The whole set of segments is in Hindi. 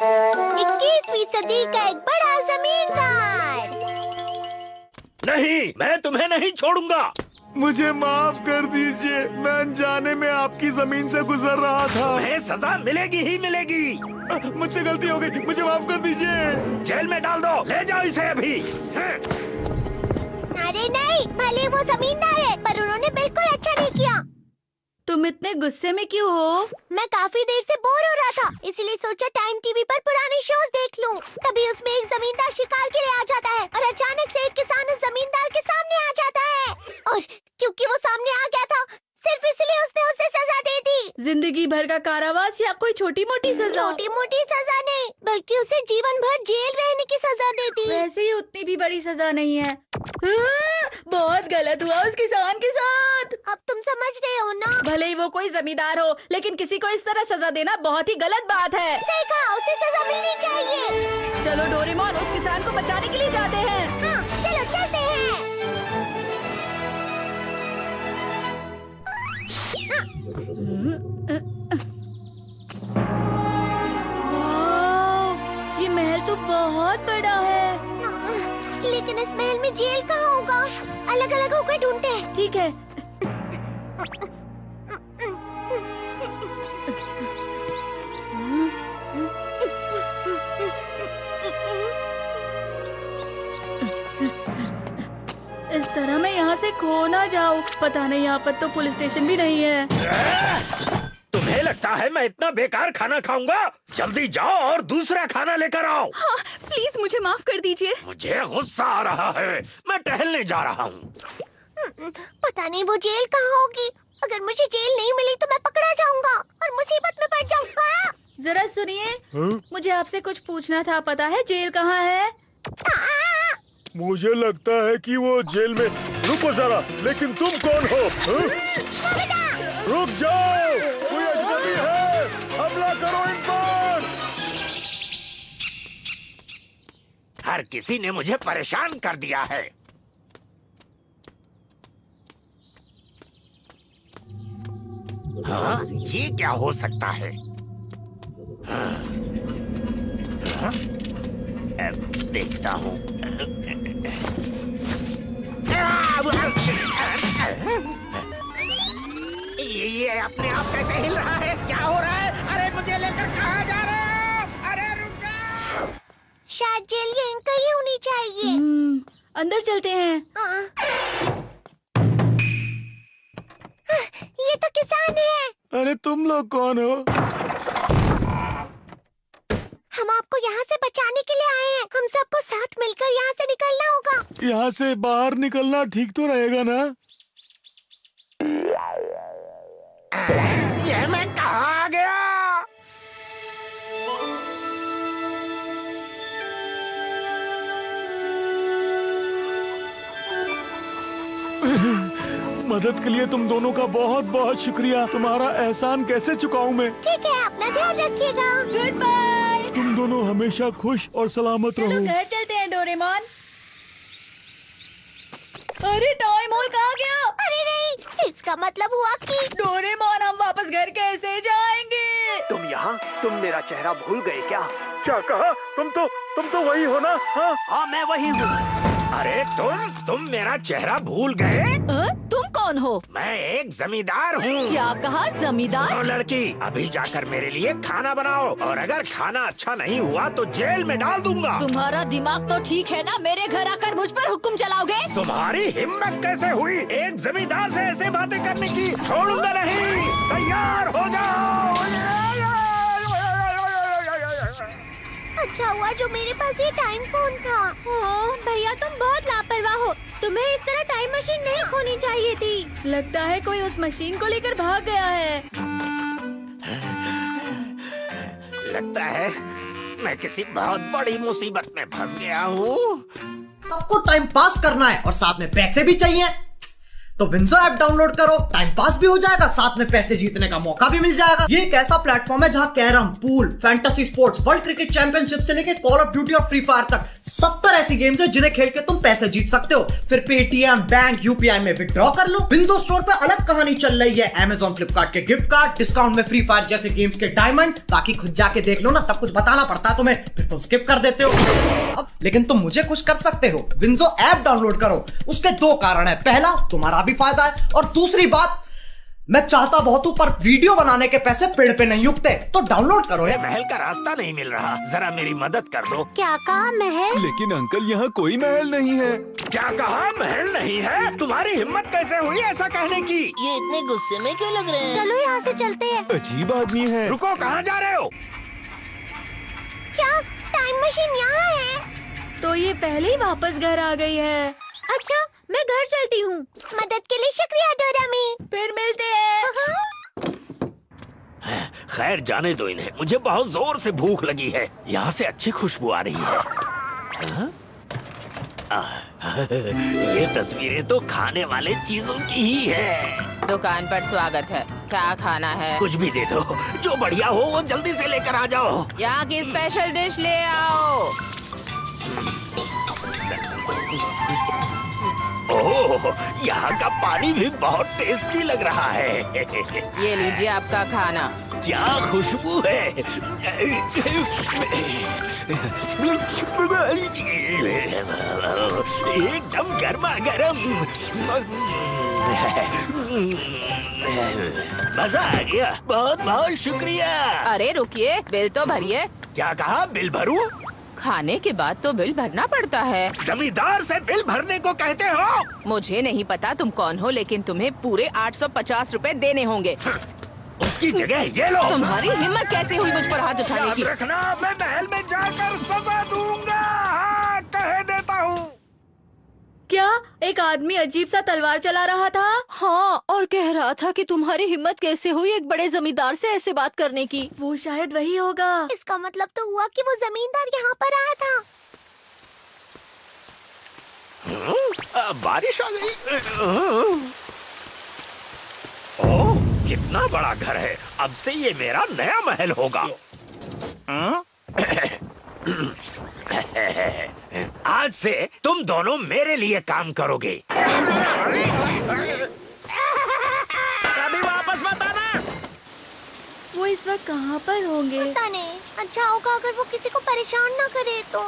21वीं सदी का एक बड़ा जमींदार। नहीं, मैं तुम्हें नहीं छोड़ूंगा। मुझे माफ कर दीजिए, मैं अनजाने में आपकी जमीन से गुजर रहा था। तुम्हें सजा मिलेगी ही मिलेगी। मुझसे गलती हो गई, मुझे माफ कर दीजिए। जेल में डाल दो, ले जाओ इसे अभी। अरे नहीं, भले वो जमींदार है पर उन्होंने बिल्कुल अच्छा नहीं किया। तुम इतने गुस्से में क्यों हो? मैं काफी देर से बोर हो रहा था, इसलिए सोचा टाइम टीवी पर पुराने शोज देख लूं। तभी उसमें एक जमींदार शिकार के लिए आ जाता है और अचानक से एक किसान उस जमींदार के सामने आ जाता है। और क्योंकि वो सामने आ गया था, सिर्फ इसलिए उसने उसे सजा दे दी। जिंदगी भर का कारावास या कोई छोटी मोटी सजा? छोटी मोटी सजा नहीं, बल्कि उसे जीवन भर जेल रहने की सजा दे दी। वैसे ही उतनी भी बड़ी सजा नहीं है। बहुत गलत हुआ उस किसान के साथ। अब तुम समझ रहे हो ना? भले ही वो कोई जमींदार हो, लेकिन किसी को इस तरह सजा देना बहुत ही गलत बात है। देखा, उसे सजा मिलनी चाहिए। चलो डोरेमोन, उस किसान को बचाने के लिए जाते हैं। हाँ, चलो चलते हैं। वाह, ये महल तो बहुत बड़ा है। लेकिन इस महल में जेल कहाँ होगा? अलग अलग होकर ढूंढते हैं। ठीक है। इस तरह मैं यहाँ से खो ना जाऊँ। पता नहीं, यहाँ पर तो पुलिस स्टेशन भी नहीं है। तुम्हें लगता है मैं इतना बेकार खाना खाऊंगा? जल्दी जाओ और दूसरा खाना लेकर आओ। हाँ, प्लीज मुझे माफ कर दीजिए। मुझे गुस्सा आ रहा है, मैं टहलने जा रहा हूँ। पता नहीं वो जेल कहाँ होगी। अगर मुझे जेल नहीं मिली तो मैं पकड़ा जाऊंगा और मुसीबत में पड़ जाऊंगा। जरा सुनिए, मुझे आपसे कुछ पूछना था। पता है जेल कहाँ है? मुझे लगता है कि वो जेल में। रुको जरा, लेकिन तुम कौन हो? रुक जाओ, कोई अजनबी है, हमला करो इन पर। हर किसी ने मुझे परेशान कर दिया है। हाँ, ये क्या हो सकता है? हाँ, हाँ, अब देखता हूँ। ये अपने आप कैसे हिल रहा है? क्या हो रहा है? अरे मुझे लेकर कहाँ जा रहे हो? अरे रुक जाओ। शायद जेल यहीं कहीं होनी चाहिए। अंदर चलते हैं। ये तो किसान है। अरे तुम लोग कौन हो? हम आपको यहाँ से बचाने के लिए आए हैं। हम सबको साथ मिलकर यहाँ से निकलना होगा। यहाँ से बाहर निकलना ठीक तो रहेगा ना? ये मैं कहाँ आ गया? मदद के लिए तुम दोनों का बहुत बहुत शुक्रिया। तुम्हारा एहसान कैसे चुकाऊं मैं? ठीक है, अपना ध्यान रखिएगा। Goodbye. तुम दोनों हमेशा खुश और सलामत चलो रहो। घर चलते हैं डोरेमोन। अरे टॉय मॉल कहाँ गया? अरे नहीं, इसका मतलब हुआ कि डोरेमोन, हम वापस घर कैसे जाएंगे? तुम यहाँ? तुम मेरा चेहरा भूल गए क्या? क्या कहा? तुम तो वही हो ना? हाँ, हाँ, मैं वही हूँ। अरे तुम मेरा चेहरा भूल गए? तुम कौन हो? मैं एक जमींदार हूँ। क्या कहा? जमींदार? तो लड़की, अभी जाकर मेरे लिए खाना बनाओ, और अगर खाना अच्छा नहीं हुआ तो जेल में डाल दूंगा। तुम्हारा दिमाग तो ठीक है ना? मेरे घर आकर मुझ पर हुक्म चलाओगे? तुम्हारी हिम्मत कैसे हुई एक जमींदार से ऐसे बातें करने की? छोड़ूंगा नहीं। तैयार हो जाओ। अच्छा हुआ जो मेरे पास ये टाइम फोन था। भैया, तुम बहुत लापरवाह हो। तुम्हें इस तरह टाइम मशीन नहीं खोनी चाहिए थी। लगता है कोई उस मशीन को लेकर भाग गया है। लगता है मैं किसी बहुत बड़ी मुसीबत में फंस गया हूँ। सबको टाइम पास करना है और साथ में पैसे भी चाहिए। तो विंजो ऐप डाउनलोड करो, टाइम पास भी हो जाएगा, साथ में पैसे जीतने का मौका भी मिल जाएगा। ये एक ऐसा प्लेटफॉर्म है जहां carrom, pool, fantasy sports, world cricket championship से लेकर कॉल ऑफ ड्यूटी और फ्री फायर तक 70 ऐसी गेम्स है जिन्हें खेल के तुम पैसे जीत सकते हो। फिर पेटीएम, बैंक, यूपीआई में विड्रॉ कर लो। विंडो स्टोर पे अलग कहानी चल रही है। अमेजॉन, फ्लिपकार्ट के गिफ्ट कार्ड, डिस्काउंट में फ्री फायर जैसे गेम्स के डायमंड। बाकी खुद जाके देख लो ना, सब कुछ बताना पड़ता है तुम्हें, फिर तुम स्किप कर देते हो। अब लेकिन तुम मुझे खुश कर सकते हो, विंजो ऐप डाउनलोड करो। उसके 2 कारण है, पहला तुम्हारा भी फायदा है और दूसरी बात, मैं चाहता बहुत हूं पर वीडियो बनाने के पैसे पेड़ पे नहीं उगते, तो डाउनलोड करो। महल का रास्ता नहीं मिल रहा, जरा मेरी मदद कर दो। क्या कहा महल? लेकिन अंकल यहाँ कोई महल नहीं है। क्या कहा? महल नहीं है? तुम्हारी हिम्मत कैसे हुई ऐसा कहने की? ये इतने गुस्से में क्यों लग रहे हैं? चलो यहाँ से चलते हैं। अजीब आदमी है। रुको, कहाँ जा रहे हो? क्या टाइम मशीन यहाँ है? तो ये पहले ही वापस घर आ गई है। अच्छा, मैं घर चलती हूँ। मदद के लिए शुक्रिया डोरेमी। फिर मिलते हैं। खैर जाने दो इन्हें, मुझे बहुत जोर से भूख लगी है। यहाँ से अच्छी खुशबू आ रही है। हाँ? ये तस्वीरें तो खाने वाले चीजों की ही है। दुकान पर स्वागत है, क्या खाना है? कुछ भी दे दो, जो बढ़िया हो वो जल्दी से लेकर आ जाओ। यहाँ की स्पेशल डिश ले आओ। ओह, यहाँ का पानी भी बहुत टेस्टी लग रहा है। ये लीजिए आपका खाना। क्या खुशबू है। एकदम गर्मा गर्म। मजा आ गया, बहुत बहुत शुक्रिया। अरे रुकिए, बिल तो भरिए। क्या कहा? बिल भरूं? खाने के बाद तो बिल भरना पड़ता है। जमींदार से बिल भरने को कहते हो? मुझे नहीं पता तुम कौन हो, लेकिन तुम्हें पूरे 850 रुपए देने होंगे। उसकी जगह ये लो। तुम्हारी हिम्मत कैसे हुई मुझ पर हाथ उठाने की? याद रखना, मैं महल में जाकर सजा दूंगा। हाँ, कह देता हूँ। क्या एक आदमी अजीब सा तलवार चला रहा था? हाँ, और कह रहा था कि तुम्हारी हिम्मत कैसे हुई एक बड़े जमींदार से ऐसे बात करने की। वो शायद वही होगा। इसका मतलब तो हुआ कि वो जमींदार यहाँ पर आया था। बारिश आ गई। ओह, कितना बड़ा घर है। अब से ये मेरा नया महल होगा। आज से तुम दोनों मेरे लिए काम करोगे। कभी वापस मत आना। वो इस वक्त कहाँ पर होंगे? पता नहीं, अच्छा होगा अगर वो किसी को परेशान ना करे तो।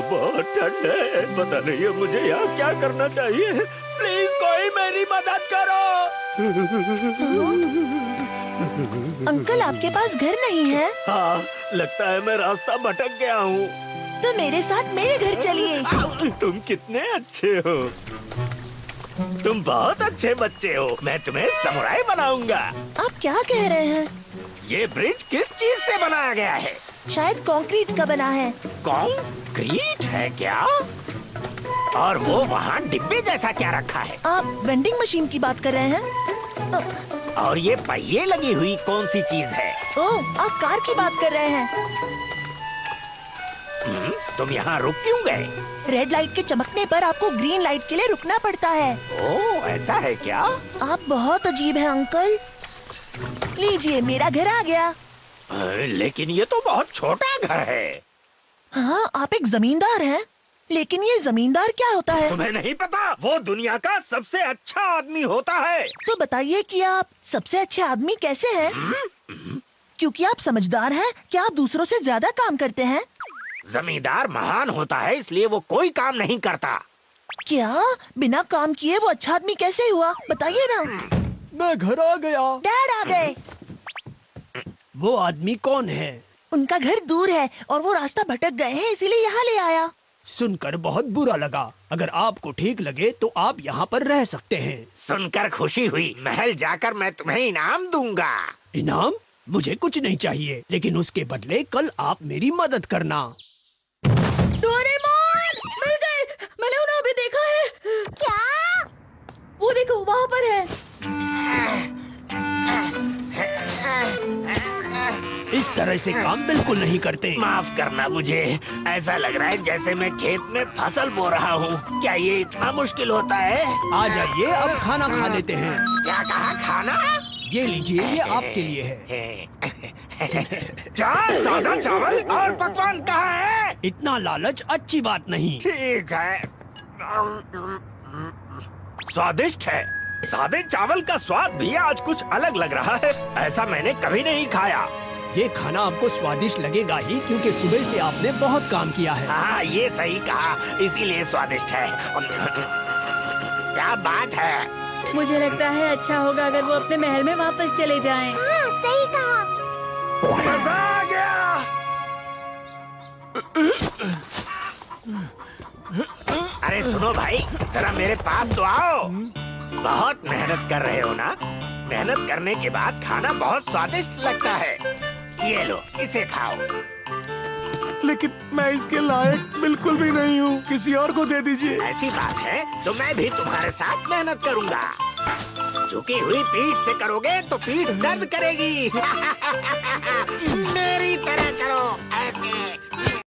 बहुत ठंड है, पता नहीं है मुझे यहाँ क्या करना चाहिए। प्लीज कोई मेरी मदद करो। अंकल, आपके पास घर नहीं है? हाँ, लगता है मैं रास्ता भटक गया हूँ। तो मेरे साथ मेरे घर चलिए। तुम कितने अच्छे हो। तुम बहुत अच्छे बच्चे हो। मैं तुम्हें समुराई बनाऊंगा। आप क्या कह रहे हैं? ये ब्रिज किस चीज से बनाया गया है? शायद कंक्रीट का बना है। कंक्रीट है क्या? और वो वहाँ डिब्बे जैसा क्या रखा है? आप वेंडिंग मशीन की बात कर रहे हैं? और ये पहिए लगी हुई कौन सी चीज है? ओह, आप कार की बात कर रहे हैं। तुम यहाँ रुक क्यों गए? रेड लाइट के चमकने पर आपको ग्रीन लाइट के लिए रुकना पड़ता है। ओह, ऐसा है क्या? आप बहुत अजीब हैं अंकल। लीजिए, मेरा घर आ गया। लेकिन ये तो बहुत छोटा घर है। हाँ, आप एक जमींदार हैं, लेकिन ये जमींदार क्या होता है? तुम्हें नहीं पता? वो दुनिया का सबसे अच्छा आदमी होता है। तो बताइए कि आप सबसे अच्छे आदमी कैसे हैं? क्योंकि आप समझदार हैं, क्या आप दूसरों से ज्यादा काम करते हैं? जमींदार महान होता है, इसलिए वो कोई काम नहीं करता। क्या बिना काम किए वो अच्छा आदमी कैसे हुआ? बताइए ना। मैं घर आ गया। डैड आ गए। वो आदमी कौन है? उनका घर दूर है और वो रास्ता भटक गए हैं, इसीलिए यहाँ ले आया। सुनकर बहुत बुरा लगा। अगर आपको ठीक लगे तो आप यहाँ पर रह सकते हैं। सुनकर खुशी हुई। महल जाकर मैं तुम्हें इनाम दूंगा। इनाम? मुझे कुछ नहीं चाहिए, लेकिन उसके बदले कल आप मेरी मदद करना। डोरेमोन! मिल गए! मैंने उन्हें अभी देखा है। क्या? वो देखो, वहाँ पर है। इस तरह से काम बिल्कुल नहीं करते। माफ करना मुझे, ऐसा लग रहा है जैसे मैं खेत में फसल बो रहा हूँ। क्या ये इतना मुश्किल होता है? आ जाइए, अब खाना खा लेते हैं। क्या कहा, खाना? ये लीजिए, ये आपके लिए है। क्या सादा चावल और पकवान कहाँ है? इतना लालच अच्छी बात नहीं। ठीक है, स्वादिष्ट है। सादे चावल का स्वाद भी आज कुछ अलग लग रहा है, ऐसा मैंने कभी नहीं खाया। ये खाना आपको स्वादिष्ट लगेगा ही, क्योंकि सुबह से आपने बहुत काम किया है। हाँ, ये सही कहा, इसीलिए स्वादिष्ट है। क्या बात है। मुझे लगता है अच्छा होगा अगर वो अपने महल में वापस चले जाएं। हाँ, सही कहा। मजा आ गया। अरे सुनो भाई, जरा मेरे पास तो आओ। बहुत मेहनत कर रहे हो ना? मेहनत करने के बाद खाना बहुत स्वादिष्ट लगता है। ये लो, इसे खाओ। लेकिन मैं इसके लायक बिल्कुल भी नहीं हूँ, किसी और को दे दीजिए। ऐसी बात है तो मैं भी तुम्हारे साथ मेहनत करूँगा। झुकी हुई पीठ से करोगे तो पीठ दर्द करेगी। मेरी तरह करो, ऐसे।